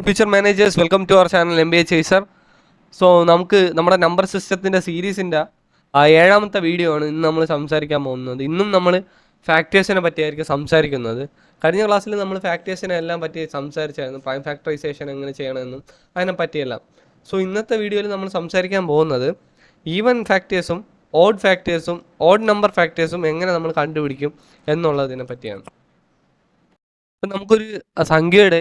Future managers welcome to our channel MBA chaser. So നമുക്ക് നമ്മുടെ number സിസ്റ്റത്തിൻ്റെ സീരീസിൻ്റെ ഏഴാമത്തെ വീഡിയോ ആണ് ഇന്ന് നമ്മൾ സംസാരിക്കാൻ പോകുന്നത്. ഇന്നും നമ്മൾ ഫാക്ടേഴ്സിനെ പറ്റിയായിരിക്കും സംസാരിക്കുന്നത്. കഴിഞ്ഞ ക്ലാസ്സിൽ നമ്മൾ ഫാക്ടേഴ്സിനെ എല്ലാം പറ്റി സംസാരിച്ചായിരുന്നു, പ്രൈം ഫാക്ടറൈസേഷൻ എങ്ങനെ ചെയ്യണമെന്നും അതിനെ പറ്റിയെല്ലാം. സോ ഇന്നത്തെ വീഡിയോയിൽ നമ്മൾ സംസാരിക്കാൻ പോകുന്നത് ഈവൻ ഫാക്ടേഴ്സും ഓഡ് ഫാക്ടേഴ്സും ഓഡ് നമ്പർ ഫാക്ടേഴ്സും എങ്ങനെ നമ്മൾ കണ്ടുപിടിക്കും എന്നുള്ളതിനെ പറ്റിയാണ്. ഇപ്പം നമുക്കൊരു സംഖ്യയുടെ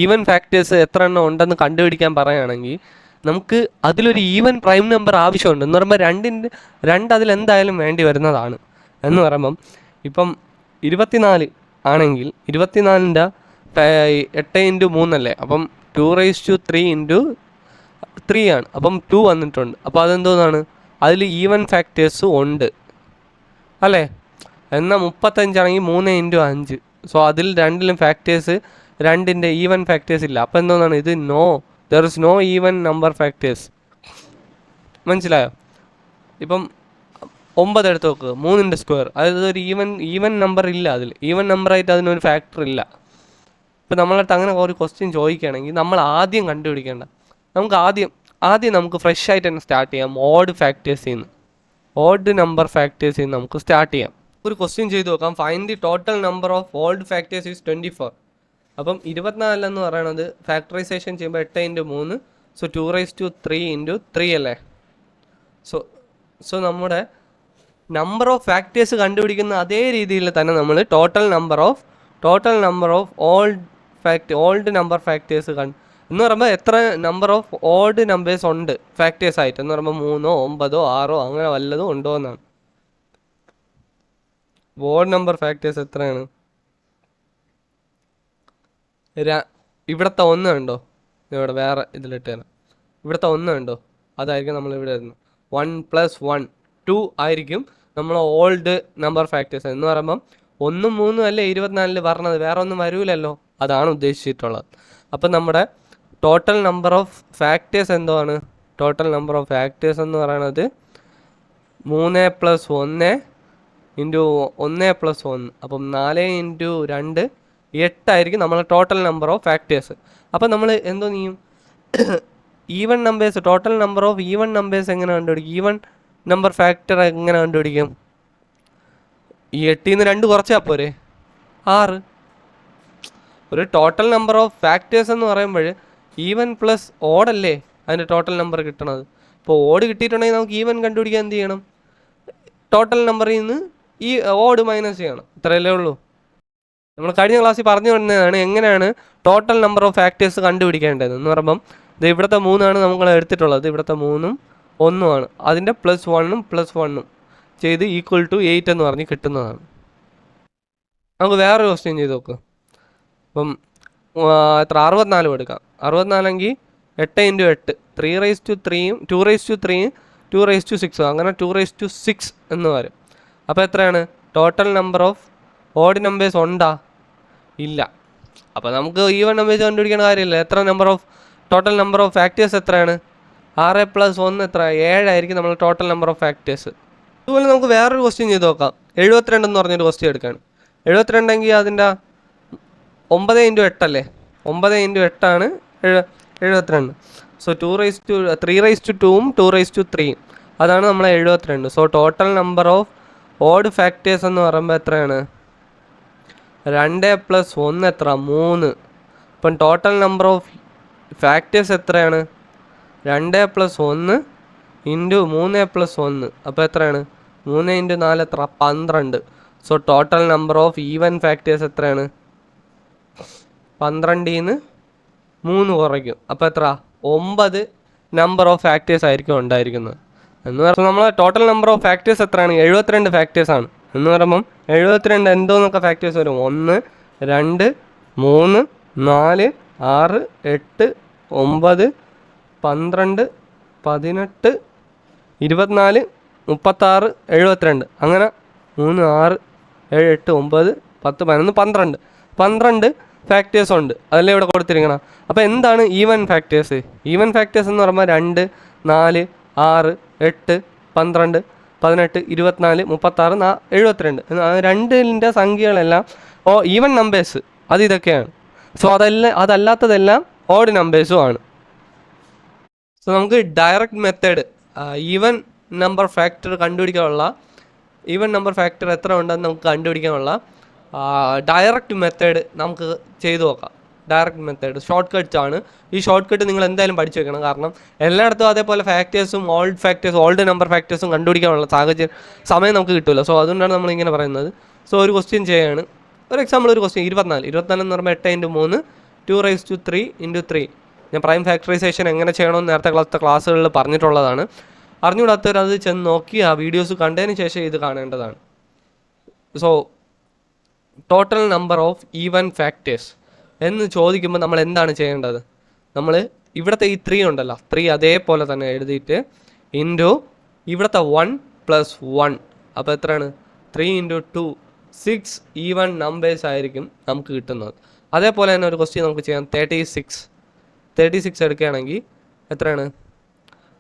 ഈവൻ ഫാക്ടേഴ്സ് എത്ര എണ്ണം ഉണ്ടെന്ന് കണ്ടുപിടിക്കാൻ പറയുകയാണെങ്കിൽ നമുക്ക് അതിലൊരു ഈവൻ പ്രൈം നമ്പർ ആവശ്യമുണ്ട്. എന്ന് പറയുമ്പോൾ രണ്ട് അതിലെന്തായാലും വേണ്ടി വരുന്നതാണ്. എന്ന് പറയുമ്പം ഇപ്പം 24 ആണെങ്കിൽ 24ൻ്റെ 8 × 3 അപ്പം 2�3 × 3 ആണ്. അപ്പം 2 വന്നിട്ടുണ്ട്. അപ്പോൾ അതെന്തോന്നാണ്, അതിൽ ഈവൻ ഫാക്ടേഴ്സ് ഉണ്ട് അല്ലേ. എന്നാൽ 35 ആണെങ്കിൽ 3 × 5. സോ അതിൽ രണ്ടിലും ഫാക്ടേഴ്സ് രണ്ടിൻ്റെ ഈവൻ ഫാക്ടേഴ്സ് ഇല്ല. അപ്പോൾ എന്തോന്നാണ് ഇത്? There is no even number factors. മനസ്സിലായോ? ഇപ്പം 9 എടുത്ത് നോക്കുക, 3ൻ്റെ സ്ക്വയർ, അതായത് ഒരു ഈവൻ നമ്പർ ഇല്ല. അതിൽ ഈവൻ നമ്പറായിട്ട് അതിനൊരു ഫാക്ടർ ഇല്ല. ഇപ്പം നമ്മളടുത്ത് അങ്ങനെ ഒരു ക്വസ്റ്റ്യൻ ചോദിക്കുകയാണെങ്കിൽ നമ്മൾ ആദ്യം കണ്ടുപിടിക്കേണ്ട, നമുക്ക് ആദ്യം നമുക്ക് ഫ്രഷ് ആയിട്ട് തന്നെ സ്റ്റാർട്ട് ചെയ്യാം. ഓഡ് നമ്പർ ഫാക്ടേഴ്സിൽ നിന്ന് നമുക്ക് സ്റ്റാർട്ട് ചെയ്യാം. ഒരു ക്വസ്റ്റ്യൻ ചെയ്ത് നോക്കാം. Find the total number of old factors is 24. അപ്പം 24 എന്ന് പറയുന്നത് ഫാക്ടറൈസേഷൻ ചെയ്യുമ്പോൾ 8 × 3, സോ 2�3× 3 അല്ലേ. സോ നമ്മുടെ നമ്പർ ഓഫ് ഫാക്ടേഴ്സ് കണ്ടുപിടിക്കുന്ന അതേ രീതിയിൽ തന്നെ നമ്മൾ total number of old number factors എന്ന് പറയുമ്പോൾ എത്ര നമ്പർ ഓഫ് ഓൾഡ് നമ്പേഴ്സ് ഉണ്ട് ഫാക്ടേഴ്സ് ആയിട്ട്, എന്ന് പറയുമ്പോൾ 3, 9, 6 അങ്ങനെ വല്ലതും ഉണ്ടോ എന്നാണ്. ഓഡ് നമ്പർ ഫാക്ടേഴ്സ് എത്രയാണ്? ഇവിടുത്തെ 1 ഉണ്ടോ? ഇവിടെ വേറെ ഇതിലിട്ട് തരാം. ഇവിടുത്തെ 1 ഉണ്ടോ? അതായിരിക്കും നമ്മൾ ഇവിടെ വരുന്നത്. 1 + 1 2 ആയിരിക്കും നമ്മൾ ഓൾഡ് നമ്പർ ഫാക്ടേഴ്സ്. എന്ന് പറയുമ്പം 1, 3 അല്ലേ 24 പറഞ്ഞത്, വേറെ ഒന്നും വരൂലല്ലോ, അതാണ് ഉദ്ദേശിച്ചിട്ടുള്ളത്. അപ്പം നമ്മുടെ ടോട്ടൽ നമ്പർ ഓഫ് ഫാക്ടേഴ്സ് എന്താണ്? ടോട്ടൽ നമ്പർ ഓഫ് ഫാക്ടേഴ്സ് എന്ന് പറയുന്നത് 3 + 1 × 1 + 1, അപ്പം 4 × 2 8 ആയിരിക്കും നമ്മളെ ടോട്ടൽ നമ്പർ ഓഫ് ഫാക്ടേഴ്സ്. അപ്പം നമ്മൾ എന്തോ ചെയ്യും? Even numbers, total number of even numbers എങ്ങനെ കണ്ടുപിടിക്കും? ഈവൻ നമ്പർ ഫാക്ടർ എങ്ങനെ കണ്ടുപിടിക്കും? ഈ 8ൽ നിന്ന് 2 കുറച്ചാൽ പോരെ, 6. ഒരു ടോട്ടൽ നമ്പർ ഓഫ് ഫാക്ടേഴ്സ് എന്ന് പറയുമ്പോൾ ഈവൻ പ്ലസ് ഓഡല്ലേ അതിൻ്റെ ടോട്ടൽ നമ്പർ കിട്ടണത്. ഇപ്പോൾ ഓഡ് കിട്ടിയിട്ടുണ്ടെങ്കിൽ നമുക്ക് ഈവൻ കണ്ടുപിടിക്കാൻ എന്ത് ചെയ്യണം? ടോട്ടൽ നമ്പറിൽ നിന്ന് ഈ ഓഡ് മൈനസ് ചെയ്യണം. ഇത്രയല്ലേ ഉള്ളൂ. നമ്മൾ കഴിഞ്ഞ ക്ലാസ്സിൽ പറഞ്ഞു തന്നതാണ് എങ്ങനെയാണ് ടോട്ടൽ നമ്പർ ഓഫ് ഫാക്ടേഴ്സ് കണ്ടുപിടിക്കേണ്ടത്. എന്ന് പറയുമ്പം ഇത് ഇവിടുത്തെ 3 ആണ് നമ്മൾ എടുത്തിട്ടുള്ളത്. ഇവിടുത്തെ 3 ഉം 1 ആണ്. അതിൻ്റെ +1 +1 ചെയ്ത് = 8 എന്ന് പറഞ്ഞ് കിട്ടുന്നതാണ്. നമുക്ക് വേറൊരു ക്വസ്റ്റ്യൻ ചെയ്ത് നോക്കുക. അപ്പം എത്ര? 64 എടുക്കാം. 64 8 × 8 3�3യും 2�3യും 2�6, അങ്ങനെ 2�6 എന്ന് വരും. അപ്പോൾ എത്രയാണ് total number of odd numbers? ഉണ്ടാ? ഇല്ല. അപ്പോൾ നമുക്ക് ഈവൻ നമ്പേഴ്സ് കണ്ടുപിടിക്കേണ്ട കാര്യമില്ല. എത്ര ടോട്ടൽ നമ്പർ ഓഫ് ഫാക്ടേഴ്സ് എത്രയാണ്? 6 + 1 എത്ര? 7 ആയിരിക്കും നമ്മൾ ടോട്ടൽ നമ്പർ ഓഫ് ഫാക്ടേഴ്സ്. അതുപോലെ നമുക്ക് വേറൊരു ക്വസ്റ്റ്യൻ ചെയ്ത് നോക്കാം. 72 എന്ന് പറഞ്ഞൊരു ക്വസ്റ്റ്യൻ എടുക്കുകയാണ്. 72 അതിൻ്റെ 9 × 8 അല്ലേ. 9 × 8 ആണ് 72. സോ 3�2യും 2�3യും അതാണ് നമ്മളെ 72. So total number of odd factors എന്ന് പറയുമ്പോൾ എത്രയാണ്? 2 + 1 എത്ര? 3. ഇപ്പം ടോട്ടൽ നമ്പർ ഓഫ് ഫാക്ടേഴ്സ് എത്രയാണ്? 2 + 1 × 3 + 1. അപ്പോൾ എത്രയാണ്? 3 × 4 എത്ര? 12. So total number of even factors എത്രയാണ്? 12ൽ നിന്ന് 3 കുറയ്ക്കും. അപ്പോൾ എത്ര? 9 നമ്പർ ഓഫ് ഫാക്ടേഴ്സ് ആയിരിക്കും ഉണ്ടായിരിക്കുന്നത്. എന്ന് പറയുമ്പോൾ നമ്മളെ ടോട്ടൽ നമ്പർ ഓഫ് ഫാക്ടേഴ്സ് എത്രയാണ്? 72 ഫാക്ടേഴ്സാണ്. എന്ന് പറയുമ്പം 72 എന്തോന്നൊക്കെ ഫാക്ടേഴ്സ് വരും? 1, 2, 3, 4, 6, 8, 9, 12, 18, 24, 36, 72, അങ്ങനെ 3, 6, 7, 8, 9, 10, 11, 12 ഫാക്ടേഴ്സ് ഉണ്ട്. അതല്ലേ ഇവിടെ കൊടുത്തിരിക്കണം. അപ്പോൾ എന്താണ് ഈവൻ ഫാക്ടേഴ്സ്? ഈവൻ ഫാക്ടേഴ്സ് എന്ന് പറയുമ്പോൾ 2, 4, 6, 8, 12, 18, 24, 36, 72. രണ്ടിൻ്റെ സംഖ്യകളെല്ലാം ഈവൻ നമ്പേഴ്സ് അത് ഇതൊക്കെയാണ്. സോ അതല്ലാത്തതെല്ലാം ഓഡ് നമ്പേഴ്സും ആണ്. സോ നമുക്ക് direct method even number factor even number factor എത്ര ഉണ്ടെന്ന് നമുക്ക് കണ്ടുപിടിക്കാനുള്ള ഡയറക്റ്റ് മെത്തേഡ് നമുക്ക് ചെയ്തു നോക്കാം. ഡയറക്റ്റ് മെത്തേഡ് ഷോർട്ട് കട്ട്സ് ആണ്. ഈ ഷോർട്ട് കട്ട് നിങ്ങൾ എന്തായാലും പഠിച്ചു വെക്കണം. കാരണം എല്ലായിടത്തും അതേപോലെ ഓൾഡ് നമ്പർ ഫാക്ടേഴ്സും കണ്ടുപിടിക്കാനുള്ള സമയം നമുക്ക് കിട്ടില്ല. സോ അതുകൊണ്ടാണ് നമ്മളിങ്ങനെ പറയുന്നത്. സോ ഒരു ക്വസ്റ്റ്യൻ ചെയ്യാണ്. ഒരു എക്സാമ്പിൾ, ഒരു ക്വസ്റ്റ്യൻ 24 എന്ന് പറയുമ്പോൾ 8 × 3 2⁻³ × 3. ഞാൻ പ്രൈം ഫാക്ടറൈസേഷൻ എങ്ങനെ ചെയ്യണമെന്ന് നേരത്തെ ക്ലാസ്സുകളിൽ പറഞ്ഞിട്ടുള്ളതാണ്. അറിഞ്ഞുകൂടാത്തവർ അത് ചെന്ന് നോക്കി ആ വീഡിയോസ് കണ്ടതിന് ശേഷം ഇത് കാണേണ്ടതാണ്. So total number of even factors എന്ന് ചോദിക്കുമ്പോൾ നമ്മൾ എന്താണ് ചെയ്യേണ്ടത്? നമ്മൾ ഇവിടുത്തെ ഈ 3 ഉണ്ടല്ലോ, 3 അതേപോലെ തന്നെ എഴുതിയിട്ട് ഇൻറ്റു ഇവിടുത്തെ 1 + 1. അപ്പോൾ എത്രയാണ്? 3 × 2 6 ഈവൻ നമ്പേഴ്സ് ആയിരിക്കും നമുക്ക് കിട്ടുന്നത്. അതേപോലെ തന്നെ ഒരു ക്വസ്റ്റ്യൻ നമുക്ക് ചെയ്യാം. 36 എടുക്കുകയാണെങ്കിൽ എത്രയാണ്?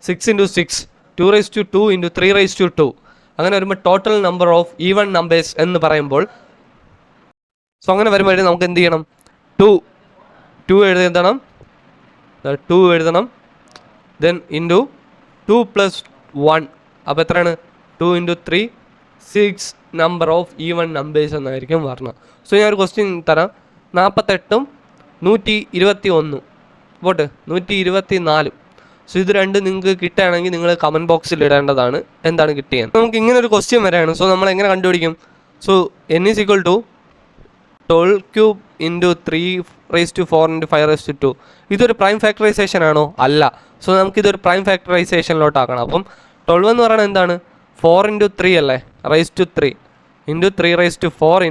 6 × 6 2⁻² × 3⁻². അങ്ങനെ വരുമ്പോൾ total number of even numbers എന്ന് പറയുമ്പോൾ, സോ അങ്ങനെ വരുമ്പോൾ നമുക്ക് എന്ത് ചെയ്യണം? 2 എഴുതണം, 2 എഴുതണം, ദെൻ ഇൻറ്റു 2 + 1. അപ്പോൾ എത്രയാണ്? 2 × 3 6 നമ്പർ ഓഫ് ഈവൻ നമ്പേഴ്സ് എന്നായിരിക്കും പറഞ്ഞത്. സോ ഞാൻ ഒരു ക്വസ്റ്റ്യൻ തരാം. 48 121 പോട്ടെ 124. സോ ഇത് രണ്ട് നിങ്ങൾക്ക് കിട്ടുകയാണെങ്കിൽ നിങ്ങൾ കമൻറ്റ് ബോക്സിൽ ഇടേണ്ടതാണ് എന്താണ് കിട്ടിയത്. നമുക്ക് ഇങ്ങനെ ഒരു ക്വസ്റ്റ്യൻ വരെയാണ്. സോ നമ്മൾ എങ്ങനെ കണ്ടുപിടിക്കും? So n = 12³ × 3⁴ × 5⁻². ഇതൊരു പ്രൈം ഫാക്ടറൈസേഷൻ ആണോ? അല്ല. സോ നമുക്കിതൊരു പ്രൈം ഫാക്ടറൈസേഷനിലോട്ടാക്കണം. അപ്പം 12 എന്ന് പറയുന്നത് എന്താണ്? 4 × 3 അല്ലേ? ⁻³ × 3⁴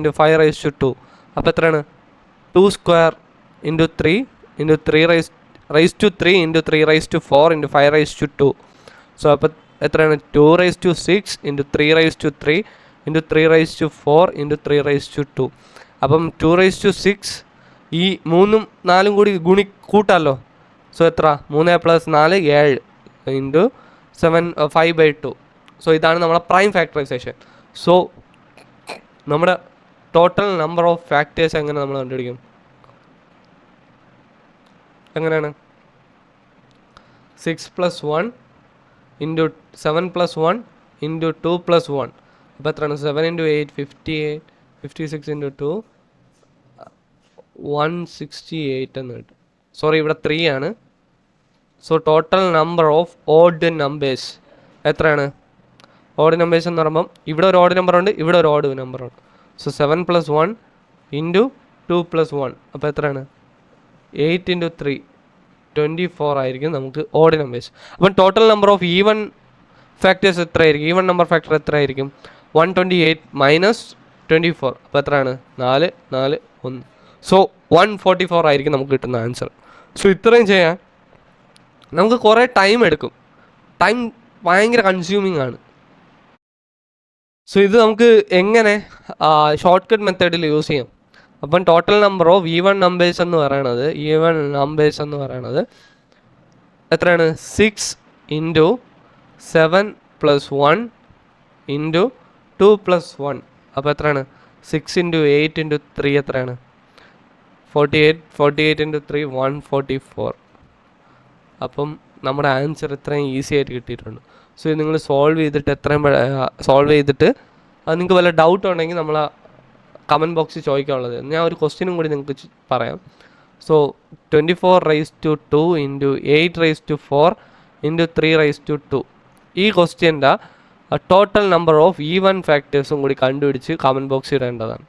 × 5⁻². അപ്പോൾ എത്രയാണ്? 2² × 3 × 3⁻³ × 3⁴ × 5⁻². സോ അപ്പോൾ എത്രയാണ്? 2⁻6 × 3⁻³ × 3⁻4 × 3⁻². അപ്പം 2⁻6 ഈ 3ഉം 4ഉം കൂടി കൂട്ടാമല്ലോ. സോ എത്ര? 3 + 4 7 × 7 5/2. സോ ഇതാണ് നമ്മുടെ പ്രൈം ഫാക്ടറൈസേഷൻ. സോ നമ്മുടെ ടോട്ടൽ നമ്പർ ഓഫ് ഫാക്ടേഴ്സ് എങ്ങനെ നമ്മൾ കണ്ടുപിടിക്കും? എങ്ങനെയാണ്? 6 + 1 × 7 + 1 × 2 + 1. അപ്പോൾ എത്രയാണ്? 7 × 8 58 56 × 2 168 എന്ന് കിട്ടും. സോറി, ഇവിടെ 3 ആണ്. So total number of odd numbers എത്രയാണ്? ഓഡ് നമ്പേഴ്സ് എന്ന് പറയുമ്പം ഇവിടെ ഒരു ഓഡ് നമ്പർ ഉണ്ട്, ഇവിടെ ഒരു ഓഡ് നമ്പർ ഉണ്ട്. സോ 7 + 1 × 2 + 1. അപ്പോൾ എത്രയാണ്? 8 × 3 24 ആയിരിക്കും നമുക്ക് ഓഡ് നമ്പേഴ്സ്. അപ്പം total number of even factors എത്രയായിരിക്കും? ഈവൻ നമ്പർ ഫാക്ടർ എത്രയായിരിക്കും? 128 - 24. അപ്പോൾ എത്രയാണ്? 4 4 1. സോ 144 ആയിരിക്കും നമുക്ക് കിട്ടുന്ന ആൻസർ. സോ ഇത്രയും ചെയ്യാൻ നമുക്ക് കുറേ ടൈം എടുക്കും. ടൈം ഭയങ്കര കൺസ്യൂമിങ് ആണ്. സോ ഇത് നമുക്ക് എങ്ങനെ ഷോർട്ട് കട്ട് മെത്തേഡിൽ യൂസ് ചെയ്യാം? അപ്പം total number of even numbers എന്ന് പറയണത് എത്രയാണ്? 6 × 7 + 1 × 2 + 1. അപ്പോൾ എത്രയാണ്? 6 × 8 × 3 എത്രയാണ്? 48 × 3 144. അപ്പം നമ്മുടെ ആൻസർ ഇത്രയും ഈസി ആയിട്ട് കിട്ടിയിട്ടുണ്ട്. സോ ഇത് നിങ്ങൾ സോൾവ് ചെയ്തിട്ട് അത് നിങ്ങൾക്ക് വല്ല ഡൗട്ട് ഉണ്ടെങ്കിൽ നമ്മൾ കമൻറ്റ് ബോക്സിൽ ചോദിക്കാനുള്ളത്. ഞാൻ ഒരു ക്വസ്റ്റ്യനും കൂടി നിങ്ങൾക്ക് പറയാം. സോ 24⁻² × 8⁻4 × 3⁻². ഈ ക്വസ്റ്റ്യൻ്റെ ടോട്ടൽ നമ്പർ ഓഫ് ഈവൻ ഫാക്ടേഴ്സും കൂടി കണ്ടുപിടിച്ച് കമൻറ്റ് ബോക്സിൽ ഇടേണ്ടതാണ്.